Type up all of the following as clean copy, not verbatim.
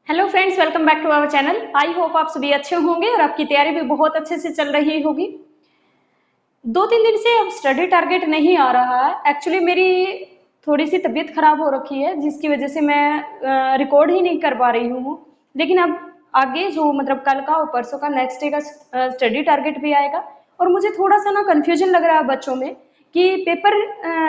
Hello friends, welcome back to our channel. I hope आप सभी अच्छे होंगे और आपकी तैयारी भी बहुत अच्छे से चल रही होगी। 2-3 दिन से अब स्टडी टारगेट नहीं आ रहा है। एक्चुअली मेरी थोड़ी सी तबीयत खराब हो रखी है, जिसकी वजह से मैं रिकॉर्ड ही नहीं कर पा रही हूँ। लेकिन अब आगे जो मतलब कल का और परसों का नेक्स्ट डे का स्टडी टारगेट भी आएगा। और मुझे थोड़ा सा ना कन्फ्यूजन लग रहा है बच्चों में कि पेपर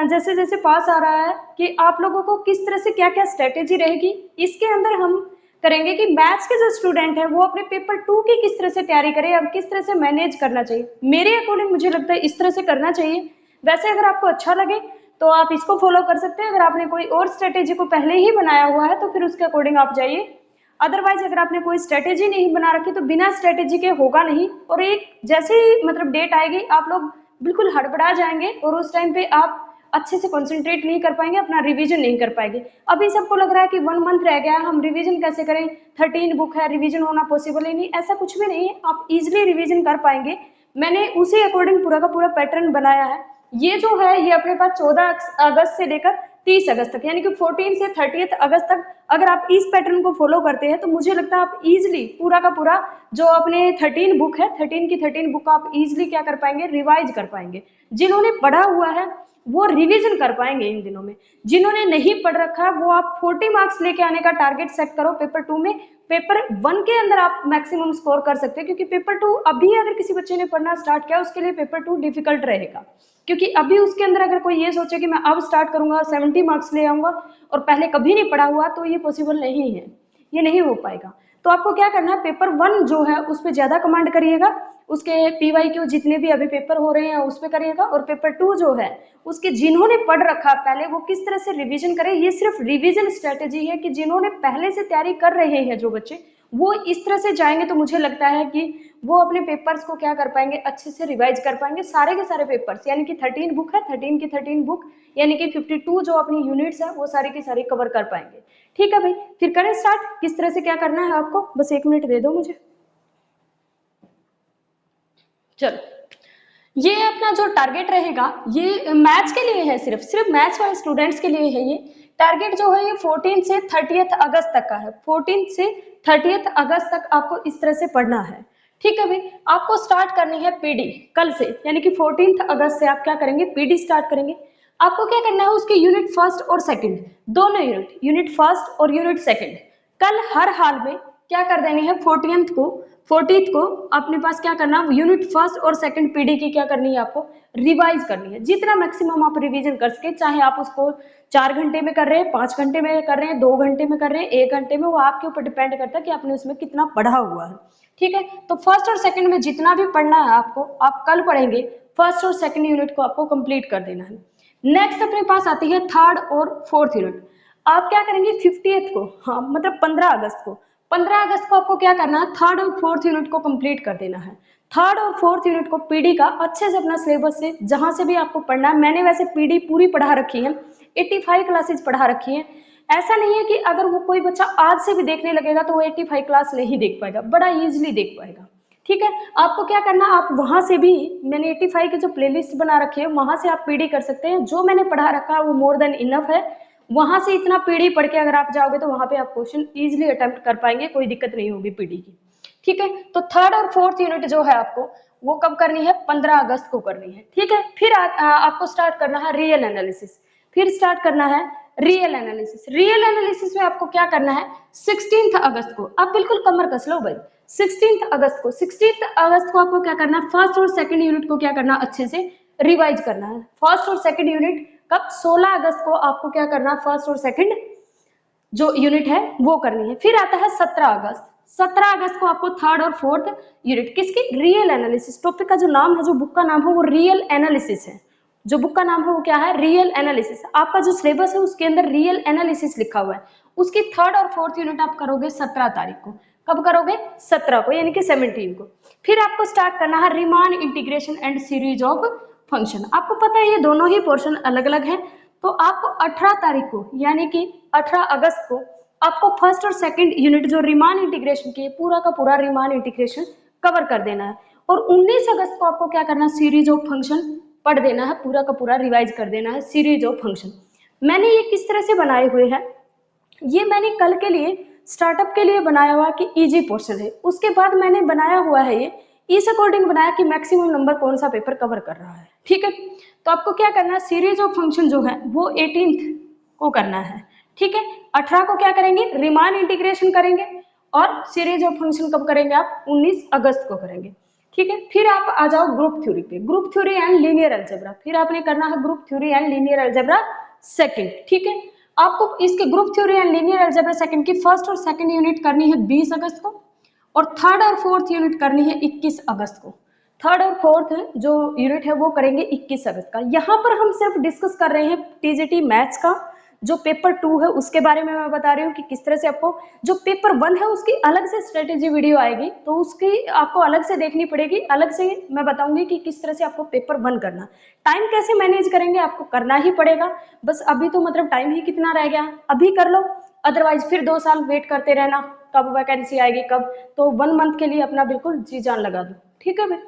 जैसे जैसे पास आ रहा है कि आप लोगों को किस तरह से क्या क्या स्ट्रेटेजी रहेगी। इसके अंदर हम करेंगे कि मैथ्स के जो स्टूडेंट है वो अपने पेपर 2 की किस तरह से तैयारी करें, अब किस तरह से मैनेज करना चाहिए। मेरे अकॉर्डिंग मुझे लगता है इस तरह से करना चाहिए। वैसे अगर आपको अच्छा लगे तो आप इसको फॉलो कर सकते हैं। अगर आपने कोई और स्ट्रेटेजी को पहले ही बनाया हुआ है तो फिर उसके अकॉर्डिंग आप जाइए। अदरवाइज अगर आपने कोई स्ट्रेटेजी नहीं बना रखी तो बिना स्ट्रेटेजी के होगा नहीं, और एक जैसे ही मतलब डेट आएगी आप लोग बिल्कुल हड़बड़ा जाएंगे और उस टाइम पे आप अच्छे से कंसंट्रेट नहीं कर पाएंगे, अपना रिवीजन नहीं कर पाएंगे। अभी सबको लग रहा है कि 1 मंथ रह गया है, हम रिवीजन कैसे करें, 13 बुक है, रिवीजन होना पॉसिबल ही नहीं। ऐसा कुछ भी नहीं है, आप इजिली रिवीजन कर पाएंगे। मैंने उसी अकॉर्डिंग पूरा का पूरा पैटर्न बनाया है। ये जो है ये अपने पास 14 अगस्त से लेकर 30 अगस्त तक, यानी कि 14 से 30 अगस्त तक अगर आप इस पैटर्न को फॉलो करते हैं तो मुझे लगता है आप इजिली पूरा का पूरा जो अपने 13 बुक है, 13 की 13 बुक आप इजिली क्या कर पाएंगे, रिवाइज कर पाएंगे। जिन्होंने पढ़ा हुआ है वो रिवीजन कर पाएंगे इन दिनों में। जिन्होंने नहीं पढ़ रखा वो आप 40 मार्क्स लेके आने का टारगेट सेट करो पेपर 2 में। पेपर 1 के अंदर आप मैक्सिमम स्कोर कर सकते हैं, क्योंकि पेपर 2 अभी अगर किसी बच्चे ने पढ़ना स्टार्ट किया उसके लिए पेपर 2 डिफिकल्ट रहेगा। क्योंकि अभी उसके अंदर अगर कोई ये सोचे कि मैं अब स्टार्ट करूंगा 70 मार्क्स ले आऊंगा और पहले कभी नहीं पढ़ा हुआ, तो ये पॉसिबल नहीं है, ये नहीं हो पाएगा। तो आपको क्या करना है, पेपर 1 जो है उस पर ज्यादा कमांड करिएगा, उसके पीवाईक्यू जितने भी अभी पेपर हो रहे हैं उस पर करिएगा। और पेपर 2 जो है उसके जिन्होंने पढ़ रखा पहले वो किस तरह से रिवीजन करें। ये सिर्फ रिवीजन स्ट्रेटेजी है कि जिन्होंने पहले से तैयारी कर रहे हैं जो बच्चे वो इस तरह से जाएंगे तो मुझे लगता है कि वो अपने पेपर्स को क्या कर पाएंगे, अच्छे से रिवाइज कर पाएंगे सारे के सारे पेपर्स। यानी कि 13 बुक है, 13 की 13 बुक यानी कि 52 जो अपनी यूनिट्स है वो सारी की सारी कवर कर पाएंगे। ठीक है भाई, फिर करें स्टार्ट। किस तरह से क्या करना है आपको, बस 1 मिनट दे दो मुझे। चलो, ये अपना जो टारगेट रहेगा ये मैथ्स के लिए है, सिर्फ सिर्फ मैथ्स वाले स्टूडेंट्स के लिए है। ये टारगेट जो है ये 14 से 30 अगस्त तक का है। 14 से 30 अगस्त तक आपको इस तरह से पढ़ना है। ठीक है भाई, आपको स्टार्ट करनी है पीडी कल से, यानी कि 14 अगस्त से आप क्या करेंगे, पीडी स्टार्ट करेंगे। आपको क्या करना है, उसके यूनिट फर्स्ट और सेकंड दोनों यूनिट, यूनिट फर्स्ट और यूनिट सेकंड कल हर हाल में क्या कर देनी है, 14th को अपने पास क्या करना, यूनिट फर्स्ट और सेकंड पीडी की क्या करनी है, आपको रिवाइज करनी है। जितना मैक्सिमम आप रिवीजन कर सके, चाहे आप उसको 4 घंटे में कर रहे हैं, 5 घंटे में कर रहे हैं, 2 घंटे में कर रहे हैं, 1 घंटे में, वो आपके ऊपर डिपेंड करता है कि आपने उसमें कितना पढ़ा हुआ है। ठीक है, तो फर्स्ट और सेकंड में जितना भी पढ़ना है आपको, आप कल पढ़ेंगे। फर्स्ट और सेकंड यूनिट को आपको कंप्लीट कर देना है। नेक्स्ट अपने पास आती है थर्ड और फोर्थ यूनिट। आप क्या करेंगे 50th को, हाँ मतलब 15 अगस्त को, 15 अगस्त को आपको क्या करना है, थर्ड और फोर्थ यूनिट को कंप्लीट कर देना है। थर्ड और फोर्थ यूनिट को पीडी का अच्छे से अपना सिलेबस से जहां से भी आपको पढ़ना है, मैंने वैसे पीडी पूरी पढ़ा रखी है, 85 क्लासेज पढ़ा रखी है। ऐसा नहीं है कि अगर वो कोई बच्चा आज से भी देखने लगेगा तो वो 85 क्लास नहीं देख पाएगा, बड़ा इजीली देख पाएगा। ठीक है, आपको क्या करना, आप वहां से भी मैंने 85 की जो प्लेलिस्ट बना रखी है वहां से आप पीडी कर सकते हैं। जो मैंने पढ़ा रखा है वो मोर देन इनफ है। वहां से इतना पीडी पढ़ के अगर आप जाओगे तो वहां पे आप क्वेश्चन इजीली अटेम्प्ट कर पाएंगे, कोई दिक्कत नहीं होगी पीडी की। ठीक है, तो थर्ड और फोर्थ यूनिट जो है आपको वो कब करनी है, 15 अगस्त को करनी है। ठीक है, फिर आपको स्टार्ट करना है रियल एनालिसिस। फिर स्टार्ट करना है रियल एनालिसिस। रियल एनालिसिस में आपको क्या करना है, 16 अगस्त को, आप बिल्कुल कमर कस लो भाई, 16 अगस्त को, 16 अगस्त को आपको क्या करना है, फर्स्ट और सेकंड यूनिट को क्या करना, अच्छे से रिवाइज करना है। फर्स्ट और सेकंड यूनिट कब, 16 अगस्त को आपको क्या करना, फर्स्ट और सेकंड जो यूनिट है वो करनी है। फिर आता है 17 अगस्त। 17 अगस्त को आपको थर्ड और फोर्थ यूनिट किसकी, रियल एनालिसिस। टॉपिक का जो नाम है, जो बुक का नाम है वो रियल एनालिसिस है। जो बुक का नाम है वो क्या है, रियल एनालिसिस। आपका जो सिलेबस है उसके अंदर रियल एनालिसिस लिखा हुआ है। उसकी थर्ड और फोर्थ यूनिट आप करोगे 17 तारीख को। कब करोगे, 17 को, यानी कि 17 को। फिर आपको स्टार्ट करना है Riemann integration and series of function. आपको पता है ये दोनों ही पोर्शन अलग अलग है, तो आपको 18 तारीख को यानी कि 18 अगस्त को आपको फर्स्ट और सेकंड यूनिट जो रिमान इंटीग्रेशन की पूरा का पूरा रिमान इंटीग्रेशन कवर कर देना है। और 19 अगस्त को आपको क्या करना है, सीरीज ऑफ फंक्शन पढ़ देना है, पूरा का पूरा रिवाइज कर देना है सीरीज ऑफ फंक्शन। मैंने ये किस तरह से बनाए हुए हैं, ये मैंने कल के लिए स्टार्टअप के लिए बनाया हुआ कि इजी पोर्शन है, उसके बाद मैंने बनाया हुआ है ये इस अकॉर्डिंग बनाया कि मैक्सिमम नंबर कौन सा पेपर कवर कर रहा है। ठीक है, तो आपको क्या करना है, सीरीज ऑफ फंक्शन जो है वो 18th को करना है। ठीक है, 18 को क्या करेंगे, रीमान इंटीग्रेशन करेंगे और सीरीज ऑफ फंक्शन कब करेंगे आप, 19 अगस्त को करेंगे। ठीक है, फिर आप आ जाओ ग्रुप थ्योरी पे, group theory and linear algebra, फिर आपने करना है group theory and linear algebra second. ठीक है, आपको इसके group theory and linear algebra second की फर्स्ट और सेकंड यूनिट करनी है 20 अगस्त को और थर्ड और फोर्थ यूनिट करनी है 21 अगस्त को। थर्ड और फोर्थ जो यूनिट है वो करेंगे 21 अगस्त का। यहाँ पर हम सिर्फ डिस्कस कर रहे हैं टीजीटी मैथ्स का जो पेपर 2 है उसके बारे में मैं बता रही हूँ कि किस तरह से आपको, जो पेपर 1 है उसकी अलग से स्ट्रेटेजी वीडियो आएगी तो उसकी आपको अलग से देखनी पड़ेगी, अलग से मैं बताऊंगी कि किस तरह से आपको पेपर 1 करना, टाइम कैसे मैनेज करेंगे आपको करना ही पड़ेगा। बस अभी तो मतलब टाइम ही कितना रह गया, अभी कर लो, अदरवाइज फिर 2 साल वेट करते रहना कब वैकेंसी आएगी कब, तो 1 मंथ के लिए अपना बिल्कुल जी जान लगा दो। ठीक है भाई,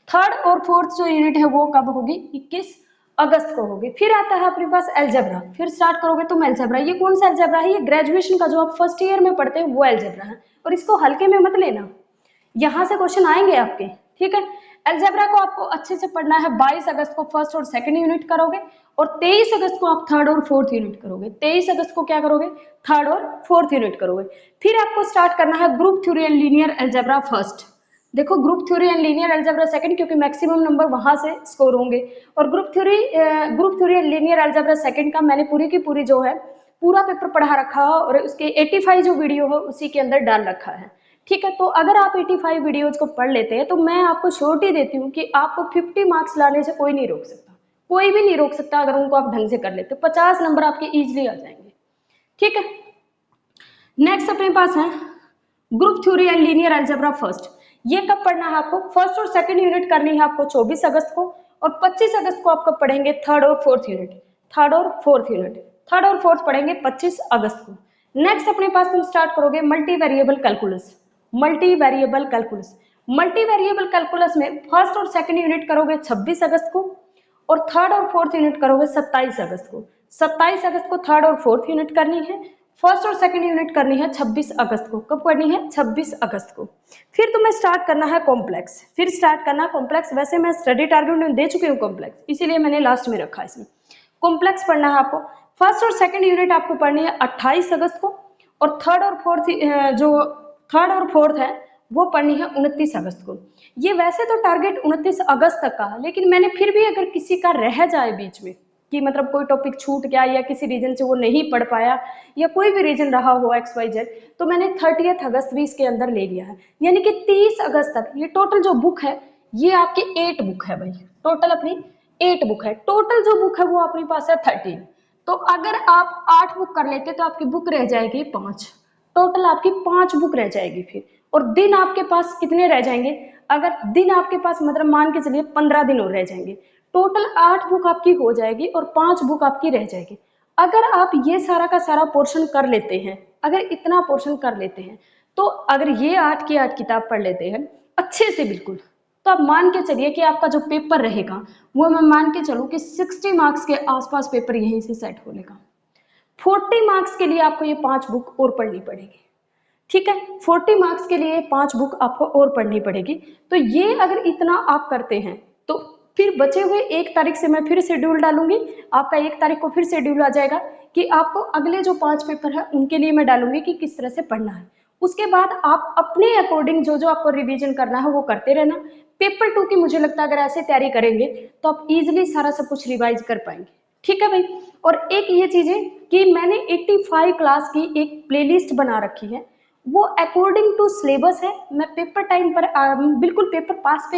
थर्ड और फोर्थ जो यूनिट है वो कब होगी, 21 अगस्त को होगी। फिर आता है अपने पास एल्जेब्रा, फिर स्टार्ट करोगे तुम एल्जेब्रा। ये कौन सा एल्जेब्रा है, ये ग्रेजुएशन का जो आप फर्स्ट ईयर में पढ़ते हैं वो एल्जेब्रा है, और इसको हल्के में मत लेना, यहाँ से क्वेश्चन आएंगे आपके। ठीक है, एल्जेब्रा को आपको अच्छे से पढ़ना है। 22 अगस्त को फर्स्ट और सेकंड यूनिट करोगे और 23 अगस्त को आप थर्ड और फोर्थ यूनिट करोगे। 23 अगस्त को क्या करोगे, थर्ड और फोर्थ यूनिट करोगे। फिर आपको स्टार्ट करना है group theory and linear algebra first. देखो group theory and linear algebra second, क्योंकि मैक्सिमम नंबर वहां से स्कोर होंगे, और group theory and linear algebra second का मैंने पूरी की पूरी जो है पूरा पेपर पढ़ा रखा है और उसके 85 जो वीडियो है उसी के अंदर डाल रखा है। ठीक है, तो अगर आप 85 वीडियोज को पढ़ लेते हैं तो मैं आपको श्योरिटी देती हूँ कि आपको 50 मार्क्स लाने से कोई नहीं रोक सकता, कोई भी नहीं रोक सकता अगर उनको आप ढंग से कर लेते, 50 नंबर आपके इजिली आ जाएंगे। ठीक है, नेक्स्ट अपने पास है group theory and linear algebra first. ये कब पढ़ना है आपको, फर्स्ट और सेकंड यूनिट करनी है आपको 24 अगस्त को और 25 अगस्त को आपको पढ़ेंगे थर्ड और फोर्थ यूनिट, थर्ड और फोर्थ यूनिट, थर्ड और फोर्थ पढ़ेंगे 25 अगस्त को। नेक्स्ट अपने पास तुम स्टार्ट करोगे multi variable calculus, multi variable calculus. Multi variable calculus में फर्स्ट और सेकंड यूनिट करोगे 26 अगस्त को और थर्ड और फोर्थ यूनिट करोगे 27 अगस्त को। 27 अगस्त को थर्ड और फोर्थ यूनिट करनी है, फर्स्ट और सेकंड यूनिट करनी है 26 अगस्त को। कब करनी है, 26 अगस्त को। फिर तुम्हें स्टार्ट करना है कॉम्प्लेक्स, फिर स्टार्ट करना है कॉम्प्लेक्स। वैसे मैं स्टडी टारगेट में दे चुकी हूँ कॉम्प्लेक्स, इसीलिए मैंने लास्ट में रखा है इसमें। कॉम्प्लेक्स पढ़ना है आपको, फर्स्ट और सेकंड यूनिट आपको पढ़नी है 28 अगस्त को और थर्ड और फोर्थ है वो पढ़नी है 29 अगस्त को। ये वैसे तो टारगेट 29 अगस्त तक का है, लेकिन मैंने फिर भी अगर किसी का रह जाए बीच में कि मतलब कोई टॉपिक छूट गया या किसी रीजन से वो नहीं पढ़ पाया या कोई भी रीजन रहा हो XYZ, तो मैंने 30 अगस्त भी इसके अंदर ले लिया है, यानी कि 30 अगस्त तक। ये टोटल जो बुक है ये आपकी 8 बुक है भाई, टोटल अपनी 8 बुक है। टोटल जो बुक है वो अपने पास है 13, तो अगर आप 8 बुक कर लेते तो आपकी बुक रह जाएगी 5, टोटल आपकी 5 बुक रह जाएगी फिर। और दिन आपके पास कितने रह जाएंगे, अगर दिन आपके पास मतलब मान के चलिए 15 दिन और रह जाएंगे, टोटल 8 बुक आपकी हो जाएगी और 5 बुक आपकी रह जाएगी। अगर आप ये सारा का सारा पोर्शन कर लेते हैं, अगर इतना पोर्शन कर लेते हैं, तो अगर ये 8 की 8 किताब पढ़ लेते हैं अच्छे से बिल्कुल, तो आप मान के चलिए कि आपका जो पेपर रहेगा वो मैं मान के चलूँ कि 60 मार्क्स के आसपास पेपर यहीं से सेट हो लेगा। 40 मार्क्स के लिए आपको ये 5 बुक और पढ़नी पड़ेगी। ठीक है, 40 मार्क्स के लिए 5 बुक आपको और पढ़नी पड़ेगी। तो ये अगर इतना आप करते हैं तो फिर बचे हुए 1 तारीख से मैं फिर शेड्यूल डालूंगी, आपका 1 तारीख को फिर शेड्यूल आ जाएगा कि आपको अगले जो 5 पेपर है उनके लिए मैं डालूंगी कि किस तरह से पढ़ना है। उसके बाद आप अपने अकॉर्डिंग जो जो आपको रिवीजन करना है वो करते रहना। पेपर 2 की मुझे लगता है अगर ऐसे तैयारी करेंगे तो आप इजिली सारा सब कुछ रिवाइज कर पाएंगे। ठीक है भाई, और एक ये चीज है कि मैंने 85 क्लास की एक प्लेलिस्ट बना रखी है, वो अकॉर्डिंग टू सिलेबस है। मैं पेपर टाइम पर बिल्कुल पेपर पास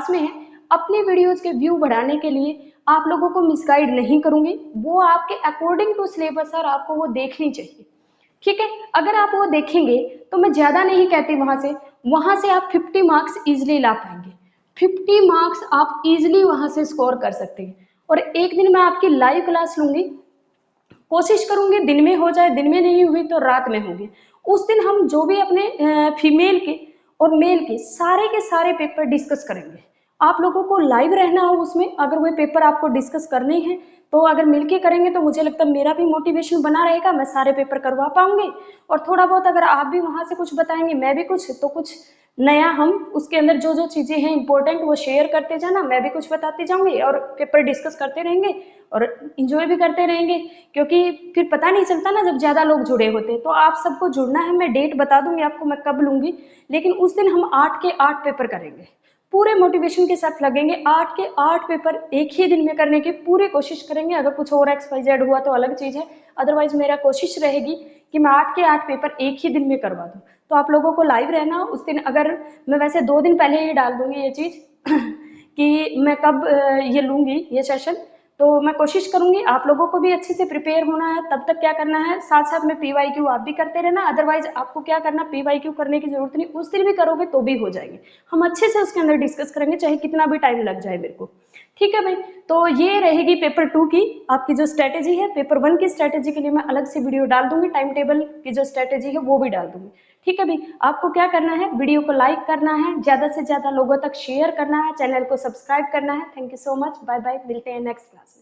में है, अपने वीडियोस के व्यू बढ़ाने के लिए आप लोगों को मिसगाइड नहीं करूंगी, वो आपके अकॉर्डिंग टू सिलेबस है, आपको वो देखनी चाहिए। ठीक है, अगर आप वो देखेंगे तो मैं ज्यादा नहीं कहती, वहां से आप 50 मार्क्स इजिली ला पाएंगे। 50 मार्क्स आप इजिली वहां से स्कोर कर सकते हैं। और एक दिन मैं आपकी लाइव क्लास लूंगी, कोशिश करूंगी दिन में हो जाए, दिन में नहीं हुई तो रात में होगी। उस दिन हम जो भी अपने फीमेल के और मेल के सारे पेपर डिस्कस करेंगे। आप लोगों को लाइव रहना हो उसमें, अगर वो पेपर आपको डिस्कस करने हैं तो अगर मिलके करेंगे तो मुझे लगता है मेरा भी मोटिवेशन बना रहेगा, मैं सारे पेपर करवा पाऊंगी। और थोड़ा बहुत अगर आप भी वहां से कुछ बताएंगे, मैं भी कुछ, तो कुछ नया हम उसके अंदर जो जो चीजें हैं इंपॉर्टेंट वो शेयर करते जाना, मैं भी कुछ बताती जाऊंगी और पेपर डिस्कस करते रहेंगे और इंजॉय भी करते रहेंगे। क्योंकि फिर पता नहीं चलता ना जब ज्यादा लोग जुड़े होते हैं। तो आप सबको जुड़ना है, मैं डेट बता दूंगी आपको मैं कब लूंगी, लेकिन उस दिन हम 8 के 8 पेपर करेंगे, पूरे मोटिवेशन के साथ लगेंगे। 8 के 8 पेपर एक ही दिन में करने की पूरी कोशिश करेंगे। अगर कुछ और XYZ हुआ तो अलग चीज है, अदरवाइज मेरा कोशिश रहेगी कि मैं 8 के 8 पेपर एक ही दिन में करवा दूं। तो आप लोगों को लाइव रहना उस दिन। अगर मैं वैसे 2 दिन पहले ही डाल दूंगी ये चीज कि मैं कब ये लूंगी ये सेशन, तो मैं कोशिश करूंगी आप लोगों को भी अच्छे से प्रिपेयर होना है। तब तक क्या करना है, साथ साथ में PYQ आप भी करते रहना। अदरवाइज आपको क्या करना, PYQ करने की जरूरत नहीं, उस दिन भी करोगे तो भी हो जाएंगे। हम अच्छे से उसके अंदर डिस्कस करेंगे, चाहे कितना भी टाइम लग जाए मेरे को। ठीक है भाई, तो ये रहेगी पेपर 2 की आपकी जो स्ट्रेटेजी है। पेपर 1 की स्ट्रेटेजी के लिए मैं अलग से वीडियो डाल दूंगी, टाइम टेबल की जो स्ट्रेटेजी है वो भी डाल दूंगी। ठीक है भाई, आपको क्या करना है, वीडियो को लाइक करना है, ज्यादा से ज्यादा लोगों तक शेयर करना है, चैनल को सब्सक्राइब करना है। Thank you so much, bye bye, मिलते हैं नेक्स्ट क्लास में।